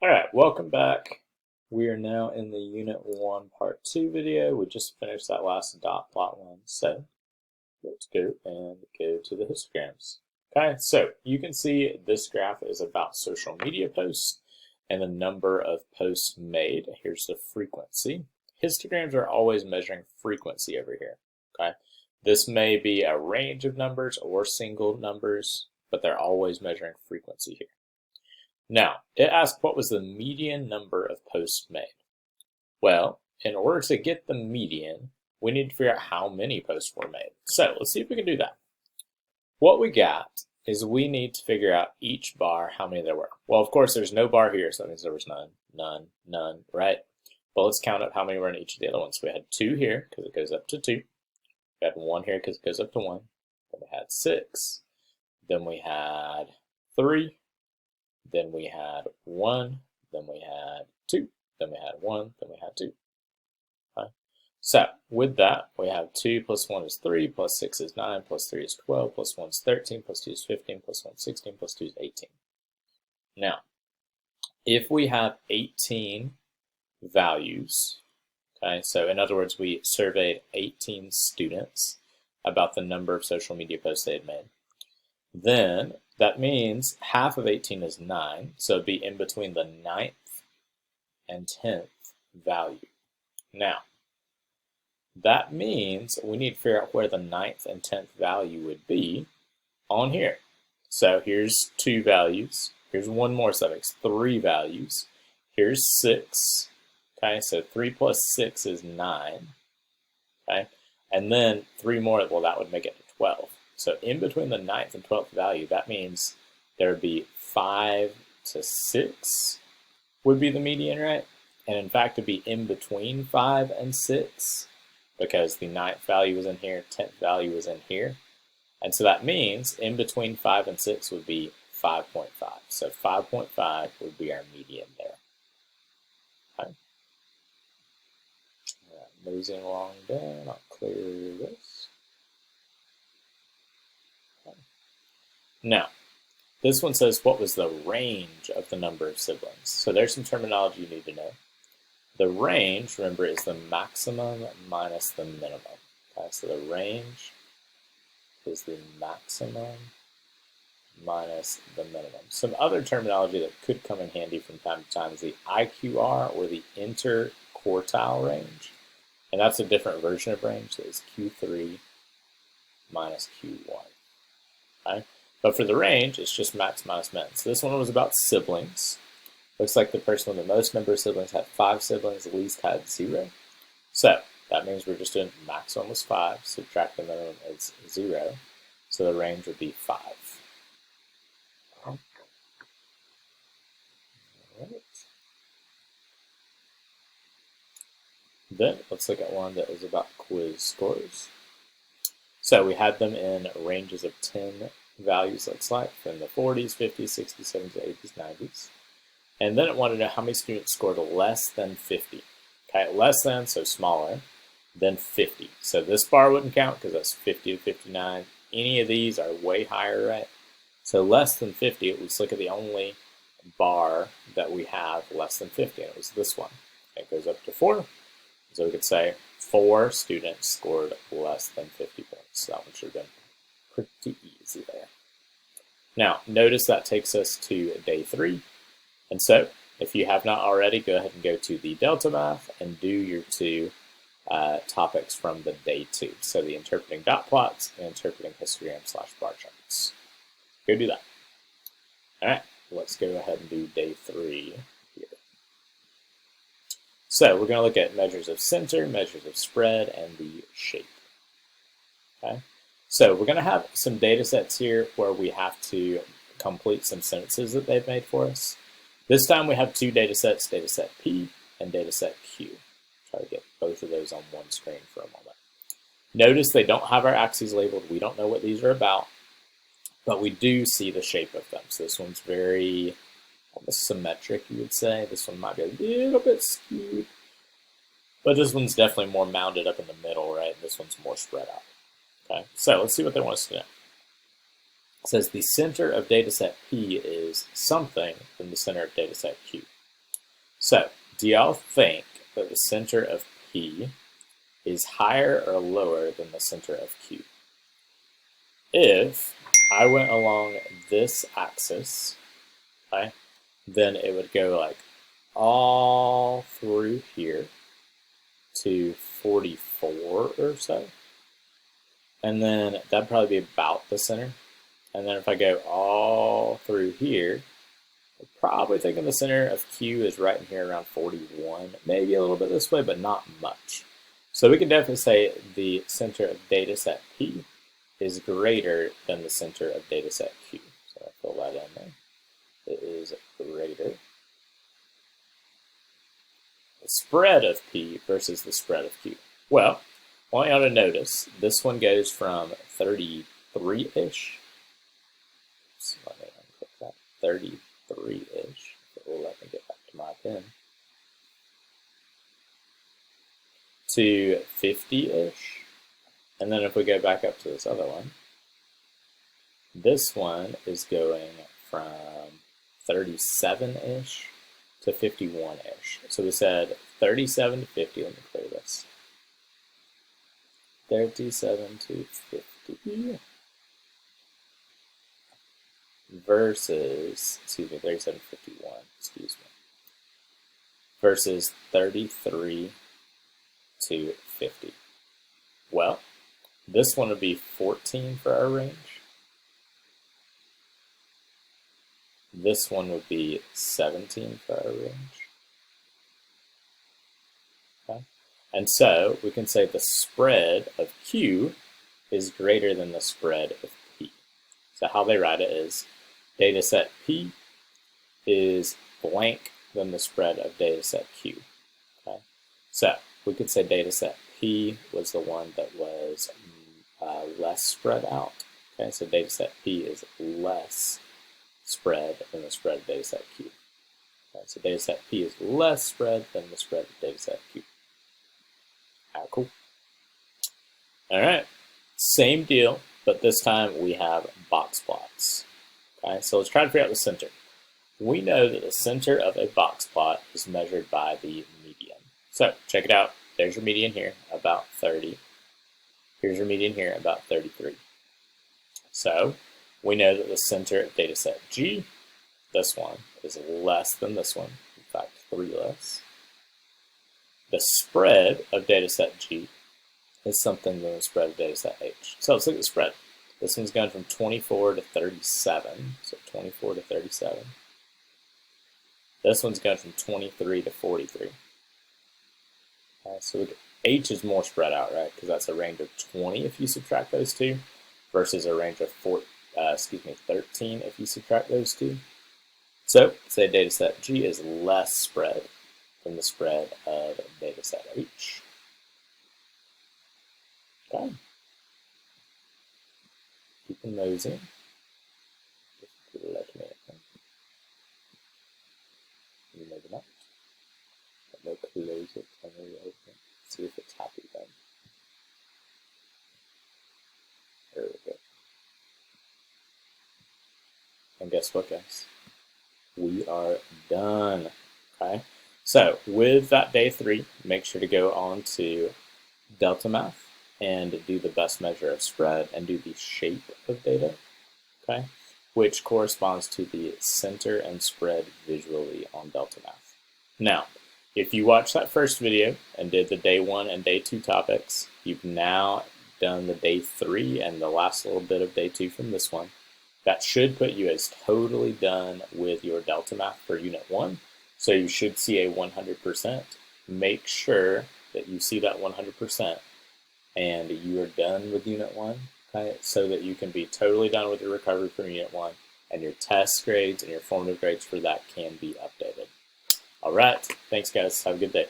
All right, welcome back. We are now in the Unit 1 Part 2 video. We just finished that last dot plot one, so let's go to the histograms. Okay, so you can see this graph is about social media posts and the number of posts made. Here's the frequency. Histograms are always measuring frequency over here. Okay, this may be a range of numbers or single numbers, but they're always measuring frequency here. Now, it asked what was the median number of posts made. Well, in order to get the median, we need to figure out how many posts were made. So let's see if we can do that. What we got is we need to figure out each bar how many there were. Well, of course, there's no bar here, so that means there was none, none, none, right? Well, let's count up how many were in each of the other ones. We had 2 here because it goes up to 2. We had 1 here because it goes up to 1. Then we had 6. Then we had 3. Then we had 1, then we had 2, then we had 1, then we had 2. Okay. So with that, we have 2 plus 1 is 3, plus 6 is 9, plus 3 is 12, plus 1 is 13, plus 2 is 15, plus 1 is 16, plus 2 is 18. Now, if we have 18 values, okay, so in other words, we surveyed 18 students about the number of social media posts they had made, then that means half of 18 is 9, so it'd be in between the 9th and 10th value. Now, that means we need to figure out where the 9th and 10th value would be on here. So here's 2 values. Here's one more, so that makes 3 values. Here's 6. Okay, so 3 plus 6 is 9. Okay, and then 3 more, well, that would make it 12. So in between the 9th and 12th value, that means there would be 5 to 6 would be the median, right? And in fact, it'd be in between 5 and 6 because the 9th value was in here, 10th value was in here. And so that means in between 5 and 6 would be 5.5. So 5.5 would be our median there. Okay. All right, moving along down, I'll clear this. Now, this one says what was the range of the number of siblings. So there's some terminology you need to know. The range, remember, is the maximum minus the minimum. Okay, so the range is the maximum minus the minimum. Some other terminology that could come in handy from time to time is the IQR, or the interquartile range. And that's a different version of range. That is Q3 minus Q1. Okay? But for the range, it's just max minus min. So this one was about siblings. Looks like the person with the most number of siblings had 5 siblings, the least had 0. So that means we're just doing maximum was 5, subtract the minimum is 0. So the range would be 5. All right. Then let's look at one that is about quiz scores. So we had them in ranges of 10 values, looks like, from the 40s, 50s, 60s, 70s, 80s, 90s. And then it wanted to know how many students scored less than 50. Okay, less than, so smaller, than 50. So this bar wouldn't count because that's 50 to 59. Any of these are way higher, right? So less than 50, let's look at the only bar that we have less than 50, and it was this one. It goes up to 4. So we could say 4 students scored less than 50 points. So that one should have been pretty easy there. Now, notice that takes us to day 3. And so, if you have not already, go ahead and go to the Delta Math and do your 2 topics from the day 2. So the interpreting dot plots and interpreting histogram/bar charts. Go do that. All right, let's go ahead and do day 3 here. So we're going to look at measures of center, measures of spread, and the shape. Okay. So we're going to have some data sets here where we have to complete some sentences that they've made for us. This time we have 2 data sets, data set P and data set Q. Try to get both of those on one screen for a moment. Notice they don't have our axes labeled. We don't know what these are about, but we do see the shape of them. So this one's very almost symmetric, you would say. This one might be a little bit skewed, but this one's definitely more mounded up in the middle, right? This one's more spread out. Okay, so let's see what they want us to know. It says the center of dataset P is something from the center of dataset Q. So, do y'all think that the center of P is higher or lower than the center of Q? If I went along this axis, okay, then it would go like all through here to 44 or so. And then that'd probably be about the center. And then if I go all through here, I'm probably thinking the center of Q is right in here around 41, maybe a little bit this way, but not much. So we can definitely say the center of data set P is greater than the center of data set Q. So I'll fill that in there. It is greater. The spread of P versus the spread of Q. Well, I want y'all to notice this one goes from 33-ish. So let me unclick that. 33-ish. It will let me get back to my pen. To 50-ish. And then if we go back up to this other one, this one is going from 37-ish to 51-ish. So we said 37 to 50. Let me clear this. 37 to 50 versus, 37 to 51, versus 33 to 50. Well, this one would be 14 for our range. This one would be 17 for our range. Okay. And so we can say the spread of Q is greater than the spread of P. So how they write it is data set P is blank than the spread of data set Q. Okay. So we could say data set P was the one that was less spread out. Okay, so data set P is less spread than the spread of data set Q. Okay, so data set P is less spread than the spread of data set Q. Cool. All right, same deal, but this time we have box plots. Okay, so let's try to figure out the center. We know that the center of a box plot is measured by the median. So check it out. There's your median here, about 30. Here's your median here, about 33. So we know that the center of data set G, this one, is less than this one. In fact, 3 less. The spread of data set G is something than the spread of data set H. So let's look at the spread. This one's going from 24 to 37. So 24 to 37. This one's going from 23 to 43. So H is more spread out, right? Because that's a range of 20 if you subtract those two, versus a range of 13 if you subtract those two. So say data set G is less spread than the spread of data set H. Okay. Keeping those in. Let me maybe not. Let me close it and reopen it. See if it's happy then. There we go. And guess what, guys? We are done. Okay. So with that day 3, make sure to go on to Delta Math and do the best measure of spread and do the shape of data, okay, which corresponds to the center and spread visually on Delta Math. Now, if you watched that first video and did the day 1 and day 2 topics, you've now done the day 3 and the last little bit of day 2 from this one. That should put you as totally done with your Delta Math for Unit 1. So you should see a 100%. Make sure that you see that 100% and you are done with Unit 1, okay, so that you can be totally done with your recovery from Unit 1 and your test grades and your formative grades for that can be updated. All right, thanks guys, have a good day.